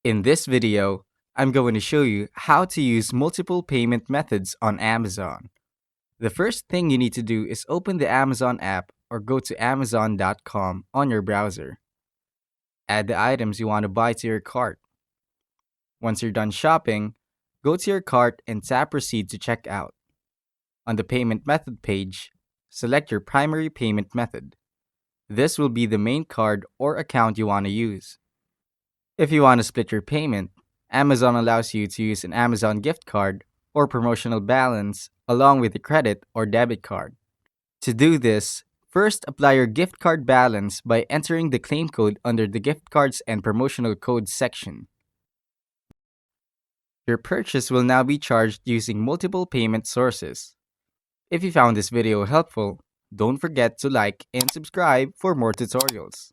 In this video, I'm going to show you how to use multiple payment methods on Amazon. The first thing you need to do is open the Amazon app or go to amazon.com on your browser. Add the items you want to buy to your cart. Once you're done shopping, go to your cart and tap Proceed to check out. On the payment method page, select your primary payment method. This will be the main card or account you want to use. If you want to split your payment, Amazon allows you to use an Amazon gift card or promotional balance along with a credit or debit card. To do this, first apply your gift card balance by entering the claim code under the gift cards and promotional codes section. Your purchase will now be charged using multiple payment sources. If you found this video helpful, don't forget to like and subscribe for more tutorials.